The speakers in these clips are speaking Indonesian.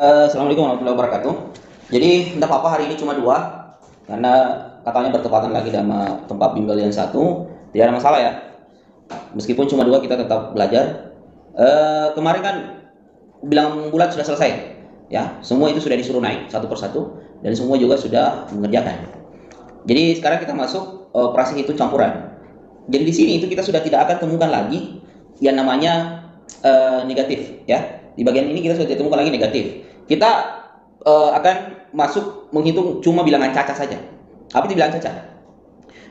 Assalamualaikum warahmatullahi wabarakatuh. Jadi tidak apa-apa hari ini cuma dua, karena katanya bertepatan lagi sama tempat bimbel yang satu, tidak ada masalah ya. Meskipun cuma dua kita tetap belajar. Kemarin kan bilang bulat sudah selesai, ya. Semua itu sudah disuruh naik satu persatu dan semua juga sudah mengerjakan. Jadi sekarang kita masuk operasi hitung campuran. Jadi di sini itu kita sudah tidak akan temukan lagi yang namanya negatif, ya. Di bagian ini kita sudah tidak temukan lagi negatif. Kita akan masuk menghitung cuma bilangan caca saja. Apa itu bilangan caca?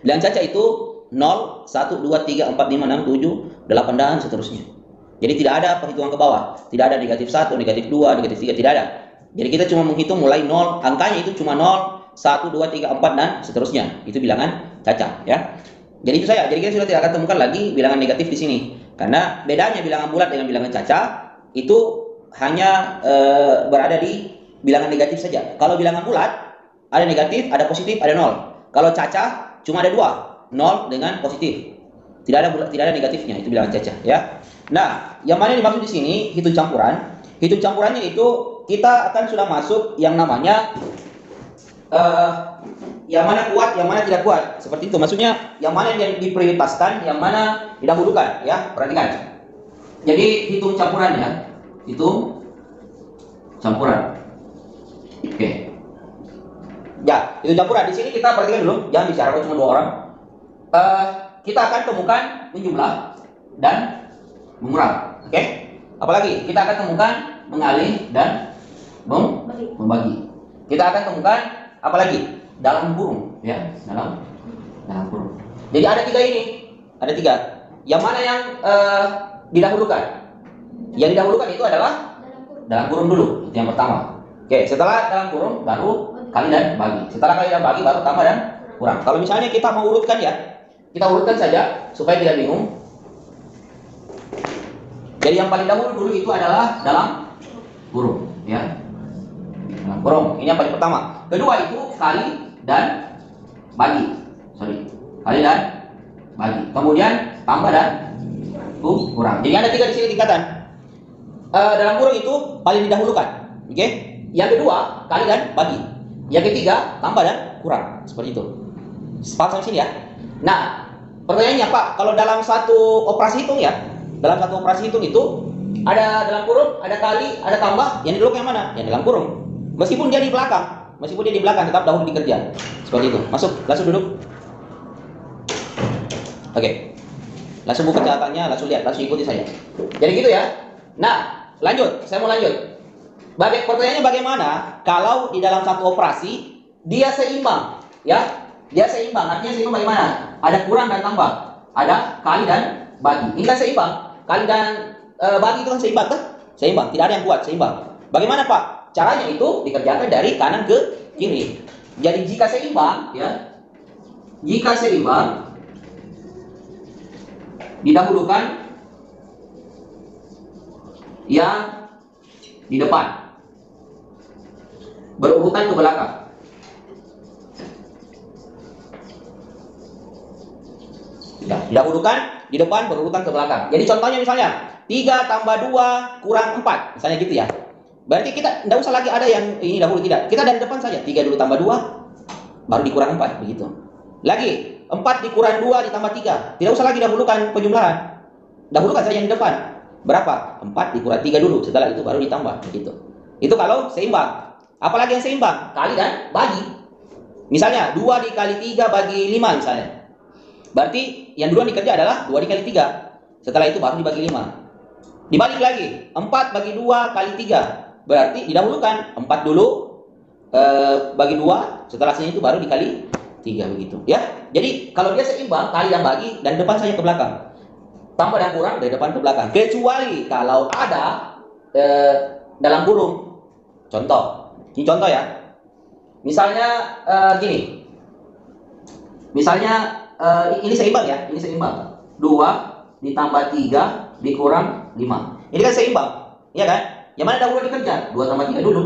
Bilangan caca itu 0, 1, 2, 3, 4, 5, 6, 7, 8 dan seterusnya. Jadi tidak ada perhitungan ke bawah. Tidak ada negatif 1, negatif 2, negatif 3, tidak ada. Jadi kita cuma menghitung mulai 0, angkanya itu cuma 0, 1, 2, 3, 4 dan seterusnya. Itu bilangan caca, ya. Jadi itu saja. Jadi kita sudah tidak akan temukan lagi bilangan negatif di sini. Karena bedanya bilangan bulat dengan bilangan caca itu hanya berada di bilangan negatif saja. Kalau bilangan bulat ada negatif, ada positif, ada nol. Kalau caca cuma ada dua, nol dengan positif. Tidak ada negatifnya, itu bilangan caca, ya. Nah, yang mana dimaksud di sini hitung campuran? Hitung campurannya itu kita akan sudah masuk yang namanya yang mana kuat, yang mana tidak kuat. Seperti itu. Maksudnya yang mana yang diprioritaskan, yang mana didahulukan, ya. Perhatikan. Jadi hitung campurannya, hitung campuran. Oke. Ya, hitung campuran. Di sini kita perhatikan dulu, jangan bicara cuma dua orang. Kita akan temukan menjumlah dan mengurang. Oke. Apalagi kita akan temukan mengalih dan membagi. Kita akan temukan apalagi dalam kurung, ya, dalam kurung. Jadi ada tiga ini, ada tiga. Yang mana yang didahulukan? Yang didahulukan itu adalah dalam kurung dulu, itu yang pertama. Oke, setelah dalam kurung baru kali dan bagi. Setelah kali dan bagi baru tambah dan kurang. Kalau misalnya kita mau urutkan, ya, kita urutkan saja supaya tidak bingung. Jadi yang paling dahulu dulu itu adalah dalam kurung, ya. Dalam kurung, ini yang paling pertama. Kedua itu kali dan bagi. Kali dan bagi. Kemudian tambah dan kurang. Jadi ada tiga di sini tingkatan. Dalam kurung itu paling didahulukan. Oke? Yang kedua kali dan bagi. Yang ketiga tambah dan kurang. Seperti itu. Paham sampai sini, ya? Nah, pertanyaannya Pak, kalau dalam satu operasi hitung, ya, dalam satu operasi hitung itu ada dalam kurung, ada kali, ada tambah. Yang didahulukan yang mana? Yang dalam kurung. Meskipun dia di belakang, tetap dahulu dikerja. Seperti itu. Masuk, langsung duduk. Oke. Langsung buka catatannya, langsung lihat, langsung ikuti saya. Jadi gitu, ya. Nah, lanjut. Saya mau lanjut. Pertanyaannya bagaimana kalau di dalam satu operasi dia seimbang, ya? Dia seimbang. Artinya seimbang bagaimana? Ada kurang dan tambah. Ada kali dan bagi. Ini kan seimbang. Kali dan bagi itu kan seimbang, kan? Seimbang. Tidak ada yang kuat, seimbang. Bagaimana, Pak? Caranya itu dikerjakan dari kanan ke kiri. Jadi jika seimbang, ya, jika seimbang didahulukan yang di depan, berurutan ke belakang. Ya, didahulukan di depan, berurutan ke belakang. Jadi contohnya misalnya 3 tambah 2 kurang 4, misalnya gitu, ya. Berarti kita tidak usah lagi ada yang ini dahulu, tidak. Kita dari depan saja. 3 dulu tambah 2, baru dikurang 4, begitu. Lagi, 4 dikurang 2 ditambah 3. Tidak usah lagi dahulukan penjumlahan. Dahulukan saja yang di depan. Berapa? 4 dikurang 3 dulu. Setelah itu baru ditambah, begitu. Itu kalau seimbang. Apalagi yang seimbang? Kali dan bagi. Misalnya, 2 dikali 3 bagi 5 misalnya. Berarti yang duluan dikerja adalah 2 dikali 3. Setelah itu baru dibagi 5. Dibalik lagi, 4 bagi 2 kali 3. Berarti didahulukan 4 dulu, bagi 2, setelah sini itu baru dikali 3, begitu, ya. Jadi kalau dia seimbang, kali dan bagi, dan depan saja ke belakang. Tambah dan kurang dari depan ke belakang. Kecuali kalau ada dalam kurung. Contoh. Ini contoh, ya. Misalnya gini. Misalnya ini seimbang, ya. Ini seimbang. 2 ditambah 3 dikurang 5. Ini kan seimbang, ya kan? Yang mana dahulu dikerja? 2 tambah 3 dulu.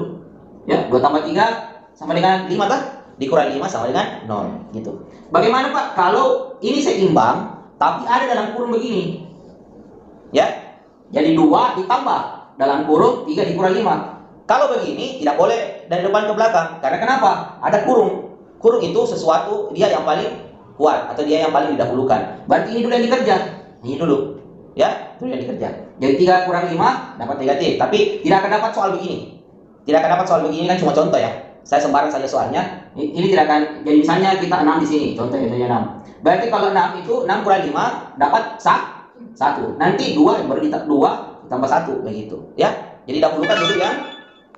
Ya, 2 tambah 3 sama dengan 5, kan? Dikurang 5 sama dengan 0, gitu. Bagaimana, Pak, kalau ini seimbang tapi ada dalam kurung begini? Ya. Jadi 2 ditambah dalam kurung 3 dikurang 5. Kalau begini tidak boleh dari depan ke belakang. Karena kenapa? Ada kurung. Kurung itu sesuatu dia yang paling kuat atau dia yang paling didahulukan. Berarti ini dulu yang dikerja. Ini dulu. Ya, itu yang dikerja. Jadi 3 kurang 5 dapat negatif. Tapi tidak akan dapat soal begini. Tidak akan dapat soal begini, kan cuma contoh ya. Saya sembarang saja soalnya. Ini tidak akan. Jadi misalnya kita 6 di sini. Contohnya 6. Berarti kalau 6 itu 6 kurang 5 dapat 1. Nanti 2 baru 2 tambah 1 begitu, ya. Jadi dahulukan dulu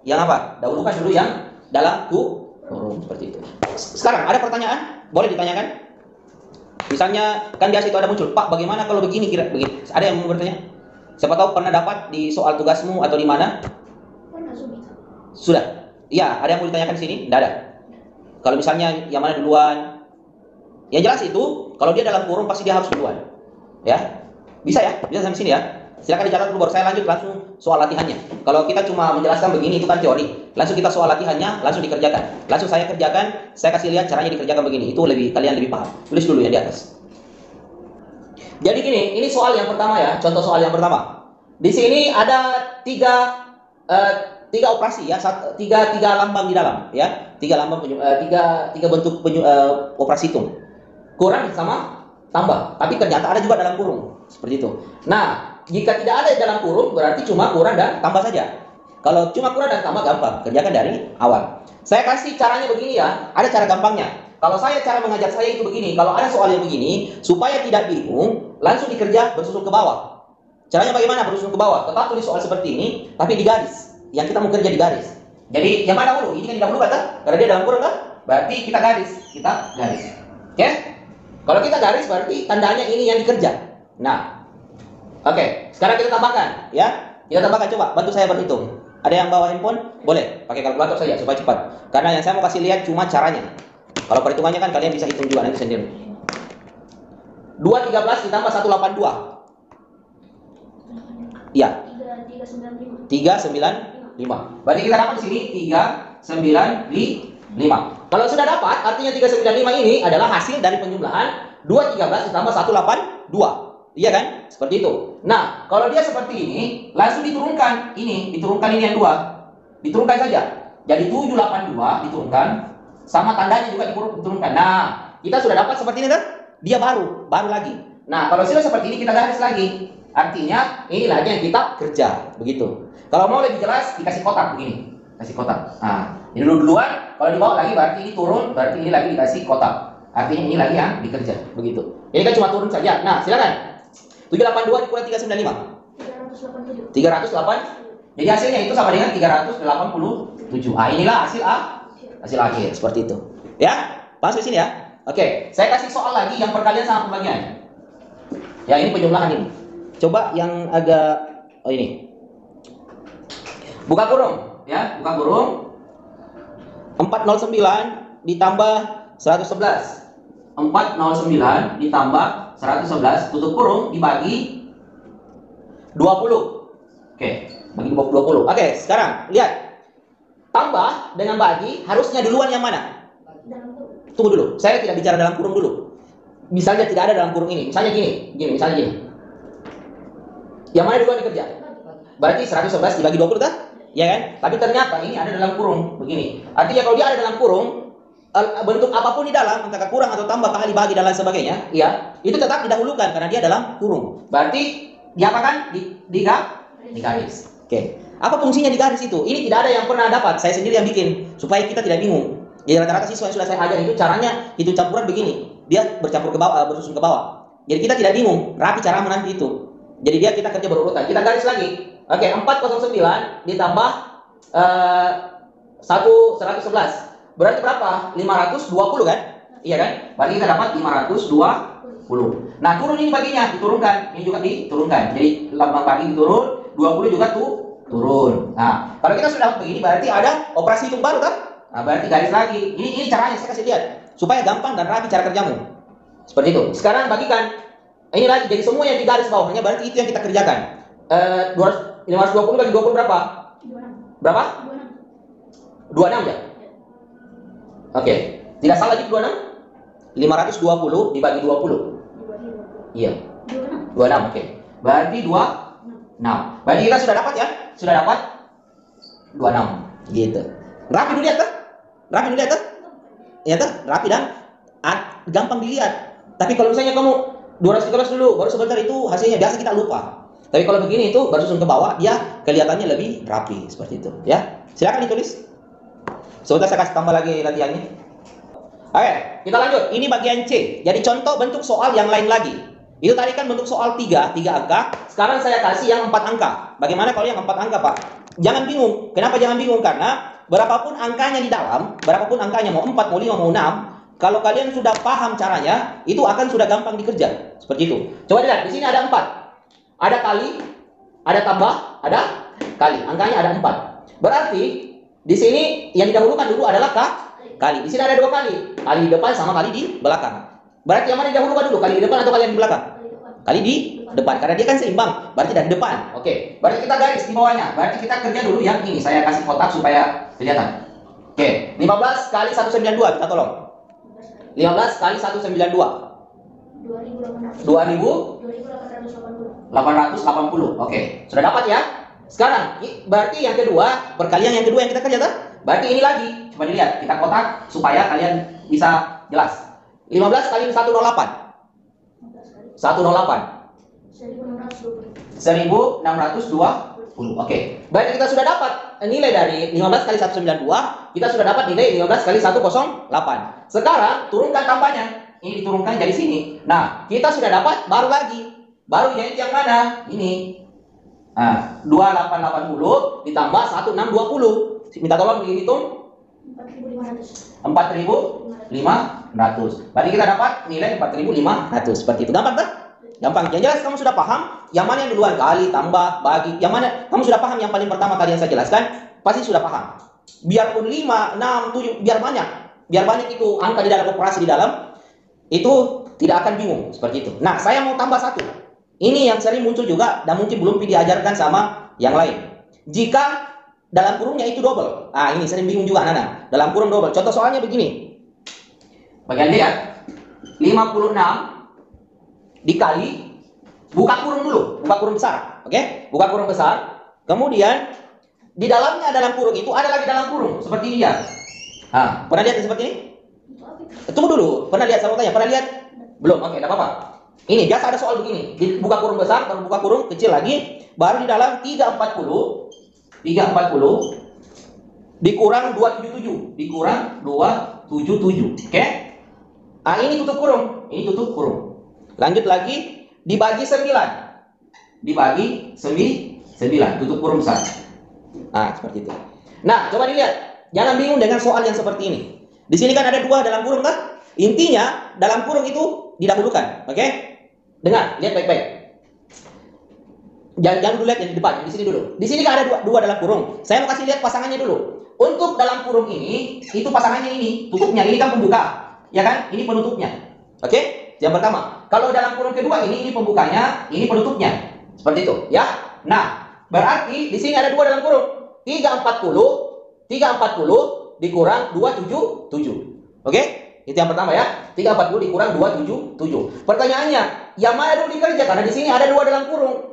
yang apa? Dahulukan dulu yang dalam kurung seperti itu. Sekarang ada pertanyaan? Boleh ditanyakan? Misalnya kan biasa itu ada muncul, Pak, bagaimana kalau begini kira begini? Ada yang mau bertanya? Siapa tahu pernah dapat di soal tugasmu atau di mana? Sudah. Iya, ada yang mau ditanyakan di sini? Tidak ada. Kalau misalnya yang mana duluan? Yang jelas itu kalau dia dalam kurung pasti dia harus duluan. Ya. Bisa ya? Bisa sampai sini ya? Silakan dicatat dulu baru saya lanjut langsung soal latihannya. Kalau kita cuma menjelaskan begini itu kan teori. Langsung kita soal latihannya, langsung dikerjakan. Langsung saya kerjakan, saya kasih lihat caranya dikerjakan begini. Itu kalian lebih paham. Tulis dulu yang di atas. Jadi gini, ini soal yang pertama ya, contoh soal yang pertama. Di sini ada tiga operasi ya, tiga lambang di dalam ya. Tiga bentuk operasi hitung. Kurang sama tambah, tapi ternyata ada juga dalam kurung. Seperti itu. Nah, jika tidak ada dalam kurung, berarti cuma kurang dan tambah saja. Kalau cuma kurang dan tambah gampang, kerjakan dari awal. Saya kasih caranya begini ya, ada cara gampangnya. Kalau cara mengajar saya itu begini, kalau ada soal yang begini, supaya tidak bingung, langsung dikerja bersusun ke bawah. Caranya bagaimana bersusun ke bawah? Tetap tulis soal seperti ini, tapi di garis. Yang kita mau kerja di garis. Jadi, yang mana dulu? Ini kan didahulukan kan? Karena dia dalam kurung kan? Berarti kita garis. Oke? Kalau kita garis, berarti tandanya ini yang dikerja. Nah, oke, sekarang kita tambahkan, ya. Kita tambahkan, coba bantu saya berhitung. Ada yang bawa handphone? Boleh, pakai kalkulator saja supaya cepat. Karena yang saya mau kasih lihat cuma caranya. Kalau perhitungannya kan kalian bisa hitung juga nanti sendiri. 213 ditambah 182. Iya. 395. Berarti kita dapat di sini 395. Kalau sudah dapat, artinya 395 ini adalah hasil dari penjumlahan 213 ditambah 182. Iya kan? Seperti itu. Nah, kalau dia seperti ini, langsung diturunkan. Diturunkan ini yang 2. Diturunkan saja. Jadi 782 diturunkan, sama tandanya juga diturunkan. Nah, kita sudah dapat seperti ini kan? Dia baru lagi. Nah, kalau sudah seperti ini kita garis lagi. Artinya ini lagi yang kita kerja, begitu. Kalau mau lebih jelas dikasih kotak begini. Kasih kotak. Nah, ini duluan, kalau dibawa lagi berarti ini turun, berarti ini lagi dikasih kotak. Artinya ini lagi yang dikerja, begitu. Ini kan cuma turun saja. Nah, silakan. 782 dikurangi 395. 308. Jadi hasilnya itu sama dengan 387. Inilah hasil akhir seperti itu. Ya, paham di sini ya? Oke, saya kasih soal lagi yang perkalian sama pembagian. Ya, ini penjumlahan ini. Coba yang agak ini. Buka kurung, ya, buka kurung. 409 ditambah 111. 409 ditambah 111 tutup kurung dibagi 20. Oke, bagi 20. Oke, sekarang lihat. Tambah dengan bagi harusnya duluan yang mana? Tunggu dulu. Saya tidak bicara dalam kurung dulu. Misalnya tidak ada dalam kurung ini. Misalnya gini, misalnya gini. Yang mana duluan dikerja? Berarti 111 dibagi 20 kan? Ya kan? Tapi ternyata ini ada dalam kurung begini. Artinya kalau dia ada dalam kurung, bentuk apapun di dalam, entah kurang atau tambah, kali bagi dan lain sebagainya, ya, itu tetap didahulukan karena dia dalam kurung. Berarti diapakan? Di garis. Oke. Apa fungsinya di garis itu? Ini tidak ada yang pernah dapat, saya sendiri yang bikin supaya kita tidak bingung. Jadi rata-rata siswa yang sudah saya ajar itu caranya hitung campuran begini. Dia bercampur ke bawah, bersusun ke bawah. Jadi kita tidak bingung, rapi cara menanti itu. Jadi kita kerja berurutan. Kita garis lagi. Oke, 409 ditambah 111. Berarti berapa? 520 kan? Iya kan? Berarti kita dapat 520. Nah, turun ini baginya, diturunkan. Ini juga diturunkan. Jadi lambang bagi diturun, 20 juga turun. Nah, kalau kita sudah begini berarti ada operasi hitung baru kan? Nah, berarti garis lagi. Ini caranya saya kasih lihat supaya gampang dan rapi cara kerjamu. Seperti itu. Sekarang bagikan. Ini lagi jadi semua yang di garis bawahnya berarti itu yang kita kerjakan. 520 bagi 20 berapa? 26. Berapa? 26 ya? Oke, tidak salah lagi 26. 520 dibagi 20. Iya. 26, oke. Berarti 26. Berarti kita sudah dapat ya? Sudah dapat 26. Gitu. Rapi dulu lihat tuh. Rapi dulu lihat tuh. Ya tuh, rapi dan gampang dilihat. Tapi kalau misalnya kamu 213 dulu, baru sebentar itu hasilnya biasa kita lupa. Tapi kalau begini itu baru susun ke bawah, dia kelihatannya lebih rapi seperti itu, ya. Silakan ditulis. Sebentar saya kasih tambah lagi latihannya. Oke, kita lanjut. Ini bagian C. Jadi contoh bentuk soal yang lain lagi. Itu tadi kan bentuk soal 3 angka. Sekarang saya kasih yang 4 angka. Bagaimana kalau yang 4 angka, Pak? Jangan bingung. Kenapa jangan bingung? Karena berapapun angkanya di dalam, berapapun angkanya, mau 4, mau 5, mau 6, kalau kalian sudah paham caranya, itu akan sudah gampang dikerja. Seperti itu. Coba lihat, di sini ada 4. Ada kali, ada tambah, ada kali. Angkanya ada 4. Berarti di sini yang didahulukan dulu adalah kali. Di sini ada 2 kali. Kali di depan sama kali di belakang. Berarti yang mana didahulukan dulu? Kali di depan atau kali yang di belakang? Kali di depan. Karena dia kan seimbang. Berarti dari depan. Oke. Berarti kita garis di bawahnya. Berarti kita kerja dulu yang ini. Saya kasih kotak supaya kelihatan. Oke. 15 kali 192. Kita tolong. 15 kali 192. 2880. Oke. Sudah dapat ya? Sekarang berarti yang kedua, perkalian yang kedua yang kita kerja tuh. Berarti ini lagi. Coba dilihat. Kita kotak supaya kalian bisa jelas. 15 kali 108. 1620. Oke. Berarti kita sudah dapat nilai dari 15 kali 192. Kita sudah dapat nilai 15 kali 108. Sekarang turunkan tambahnya. Ini diturunkan dari sini. Nah, kita sudah dapat baru lagi. Baru yang mana? Ini. Nah, 2880 ditambah 1620. Minta tolong dihitung. 4.500. Berarti kita dapat nilai 4.500. Seperti itu. Gampang kan? Gampang. Yang jelas kamu sudah paham yang mana yang duluan, kali, tambah, bagi. Yang mana kamu sudah paham yang paling pertama tadi yang saya jelaskan, pasti sudah paham. Biarpun 5, 6, 7, biar banyak. Biar banyak itu angka di dalam operasi di dalam, itu tidak akan bingung seperti itu. Nah, saya mau tambah satu. Ini yang sering muncul juga dan mungkin belum diajarkan sama yang lain. Jika dalam kurungnya itu double. Ah, ini sering bingung juga anak-anak. Dalam kurung double. Contoh soalnya begini. Bagian lihat. 56 dikali, buka kurung dulu. Buka kurung besar. Oke? Buka kurung besar. Kemudian di dalamnya dalam kurung itu ada lagi dalam kurung. Seperti ini ya. Ah, pernah lihat seperti ini? Tunggu dulu. Pernah lihat, saya mau tanya. Pernah lihat? Belum. Oke, tidak apa-apa. Ini biasa ada soal begini. Buka kurung besar, baru buka kurung kecil lagi. Baru di dalam 340 dikurang 277, dikurang 277. Oke? Ah, ini tutup kurung, ini tutup kurung. Lanjut lagi, dibagi 9. Dibagi 9, tutup kurung besar. Ah, seperti itu. Nah, coba dilihat. Jangan bingung dengan soal yang seperti ini. Di sini kan ada 2 dalam kurung kan? Intinya dalam kurung itu didahulukan. Oke? Dengar, lihat baik-baik. Jangan dulu lihat yang di depan, di sini dulu. Di sini kan ada dua dalam kurung. Saya mau kasih lihat pasangannya dulu. Untuk dalam kurung ini, itu pasangannya ini, tutupnya. Ini kan pembuka, ya kan? Ini penutupnya. Oke? Yang pertama. Kalau dalam kurung kedua ini pembukanya, ini penutupnya. Seperti itu, ya. Nah, berarti di sini ada 2 dalam kurung. 340 dikurang 277. Oke? Itu yang pertama ya. 340 dikurang 277. Pertanyaannya, yang mana dulu dikerja? Karena di sini ada 2 dalam kurung.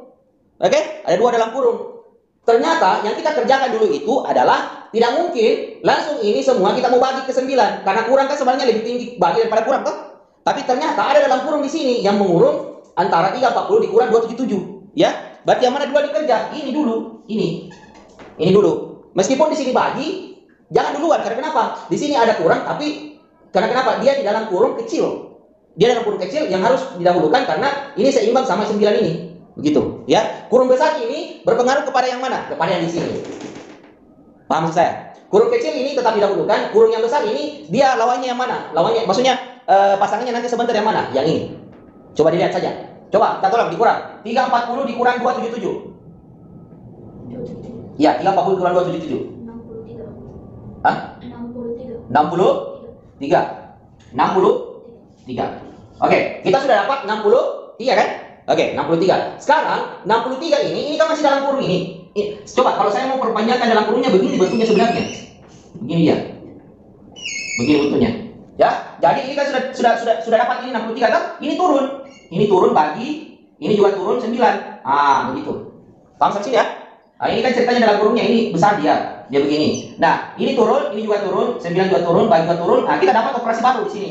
Oke, ada 2 dalam kurung. Ternyata yang kita kerjakan dulu itu adalah tidak mungkin langsung ini semua kita mau bagi ke 9 karena kurang kan sebenarnya lebih tinggi bagi daripada kurang toh. Tapi ternyata ada dalam kurung di sini yang mengurung antara 340 dikurang 277, ya. Berarti yang mana 2 dikerja? Ini dulu, ini dulu. Meskipun di sini bagi, jangan duluan karena kenapa? Di sini ada kurang tapi karena kenapa? Dia di dalam kurung kecil. Dia dalam kurung kecil yang harus didahulukan karena ini seimbang sama 9 ini. Begitu, ya. Kurung besar ini berpengaruh kepada yang mana? Kepada yang di sini. Paham maksud saya? Kurung kecil ini tetap didahulukan, kurung yang besar ini dia lawannya yang mana? Lawannya maksudnya pasangannya nanti sebentar yang mana? Yang ini. Coba dilihat saja. Coba kita tolong dikurang. 340 dikurang 277. Ya, 340 dikurang 277. 63. Hah? 63. 63. Oke, kita sudah dapat 63 kan? Oke, 63. Sekarang 63 ini kan masih dalam kurung ini. Coba kalau saya mau perpanjangkan dalam kurungnya begini bentuknya sebenarnya. Begini dia. Begini bentuknya. Ya, jadi ini kan sudah dapat ini 63 kan? Ini turun. Ini turun bagi, ini juga turun 9. Ah, begitu. Paham sih ya? Nah, ini kan ceritanya dalam kurungnya ini besar dia. dia begini. Nah, ini turun, ini juga turun, 9 juga turun, bagi juga turun. Nah, kita dapat operasi baru di sini.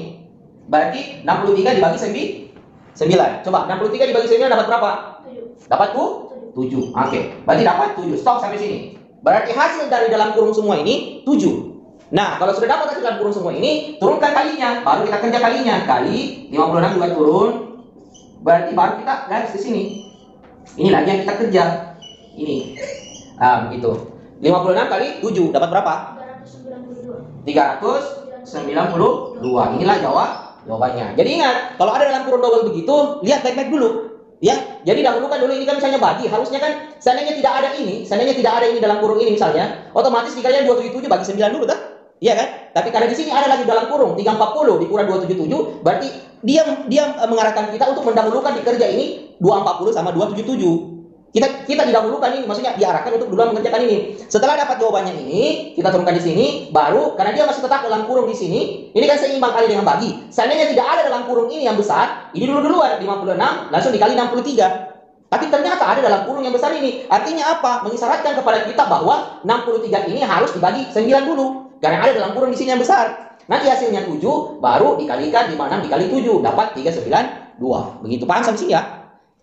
Berarti 63 dibagi 9. Coba 63 dibagi 9 dapat berapa? 7. Dapat 7. Oke. Berarti dapat 7. Stop sampai sini. Berarti hasil dari dalam kurung semua ini 7. Nah, kalau sudah dapat hasil dalam kurung semua ini, turunkan kalinya. Baru kita kerja kalinya. Kali 56 juga turun. Berarti baru kita garis di sini. Ini lagi yang kita kerja. Ini. Ah, begitu. 56 kali 7 dapat berapa? 392. Inilah jawabannya. Jadi ingat, kalau ada dalam kurung double begitu, lihat baik-baik dulu. Ya, jadi dahulukan dulu ini kan misalnya bagi, harusnya kan seandainya tidak ada ini dalam kurung ini misalnya, otomatis dikalikan 277 bagi 9 dulu kan? Iya kan? Tapi karena di sini ada lagi dalam kurung 340 dikurang 277, berarti dia mengarahkan kita untuk mendahulukan di kerja ini 240 sama 277. Kita didahulukan ini, maksudnya diarahkan untuk duluan mengerjakan ini. Setelah dapat jawabannya ini, kita turunkan di sini, baru karena dia masih tetap dalam kurung di sini, ini kan seimbang kali dengan bagi. Seandainya tidak ada dalam kurung ini yang besar, ini duluan 56 langsung dikali 63. Tapi ternyata ada dalam kurung yang besar ini. Artinya apa? Mengisyaratkan kepada kita bahwa 63 ini harus dibagi 9 dulu. Karena ada dalam kurung di sini yang besar. Nanti hasilnya 7, baru dikalikan 56 dikali 7, dapat 392. Begitu, paham sampai sini ya?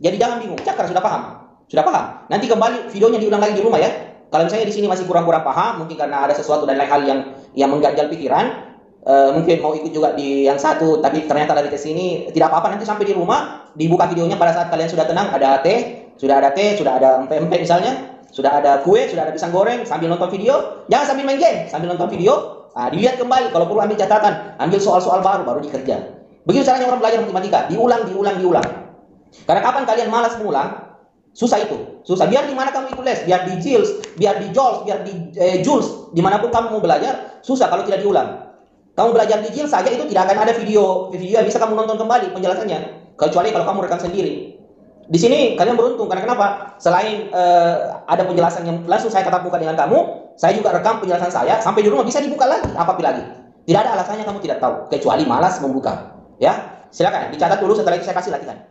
Jadi jangan bingung, Cakra sudah paham? Sudah paham? Nanti kembali videonya diulang lagi di rumah ya. Kalau misalnya di sini masih kurang-kurang paham, mungkin karena ada sesuatu dan lain hal yang mengganjal pikiran, mungkin mau ikut juga di yang satu, tapi ternyata dari tes ini tidak apa-apa. Nanti sampai di rumah dibuka videonya pada saat kalian sudah tenang, ada teh, sudah ada empek-empek misalnya, sudah ada kue, sudah ada pisang goreng, sambil nonton video. Jangan sambil main game, sambil nonton video. Nah, dilihat kembali, kalau perlu ambil catatan, ambil soal-soal baru dikerja. Begitu caranya orang belajar matematika, diulang. Karena kapan kalian malas mengulang, susah itu, susah. Biar di mana kamu ikut les, biar di Jils, biar di Jols, biar di Jules, dimanapun kamu mau belajar, susah kalau tidak diulang. Kamu belajar di Jils saja itu tidak akan ada video yang bisa kamu nonton kembali penjelasannya, kecuali kalau kamu rekam sendiri. Di sini kalian beruntung, karena kenapa? Selain ada penjelasan yang langsung saya tatap muka dengan kamu, saya juga rekam penjelasan saya sampai di rumah bisa dibuka lagi, apabila lagi. Tidak ada alasannya kamu tidak tahu, kecuali malas membuka. Ya, silakan dicatat dulu, setelah itu saya kasih latihan.